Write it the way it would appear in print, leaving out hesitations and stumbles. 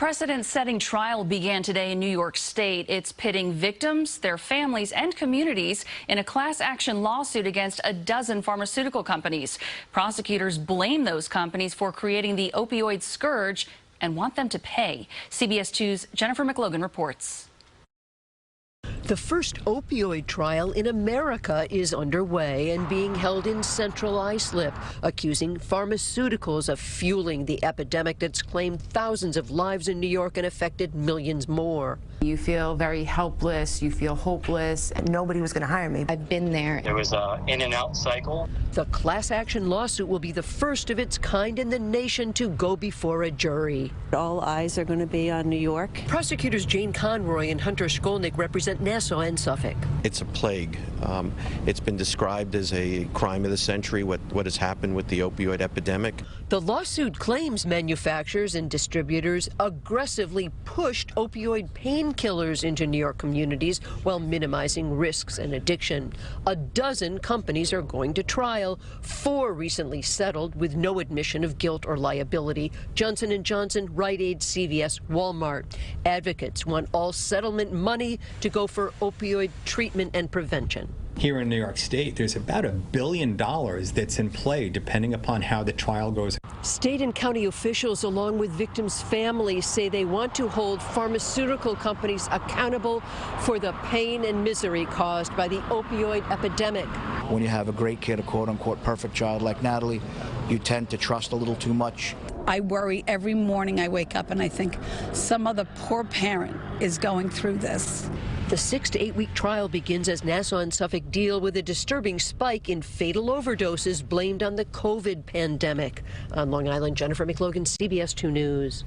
Precedent-setting trial began today in New York State. It's pitting victims, their families, and communities in a class-action lawsuit against a dozen pharmaceutical companies. Prosecutors blame those companies for creating the opioid scourge and want them to pay. CBS-2's Jennifer McLogan reports. The first opioid trial in America is underway and being held in Central Islip, accusing pharmaceuticals of fueling the epidemic that's claimed thousands of lives in New York and affected millions more. You feel very helpless, you feel hopeless. Nobody was going to hire me. I've been there. There was an in and out cycle. The class action lawsuit will be the first of its kind in the nation to go before a jury. All eyes are going to be on New York. Prosecutors Jane Conroy and Hunter Shkolnik represent Nassau and Suffolk. It's a plague. It's been described as a crime of the century, what has happened with the opioid epidemic. The lawsuit claims manufacturers and distributors aggressively pushed opioid painkillers into New York communities while minimizing risks and addiction. A dozen companies are going to trial. 4 recently settled with no admission of guilt or liability: Johnson & Johnson, Rite Aid, CVS, Walmart. Advocates want all settlement money to go for opioid treatment and prevention. Here in New York State, there's about $1 billion that's in play, depending upon how the trial goes. State and county officials, along with victims' families, say they want to hold pharmaceutical companies accountable for the pain and misery caused by the opioid epidemic. When you have a great kid, a quote-unquote perfect child like Natalie, you tend to trust a little too much. I worry every morning I wake up and I think some other poor parent is going through this. The 6 to 8 week trial begins as Nassau and Suffolk deal with a disturbing spike in fatal overdoses blamed on the COVID pandemic. On Long Island, Jennifer McLogan, CBS 2 News.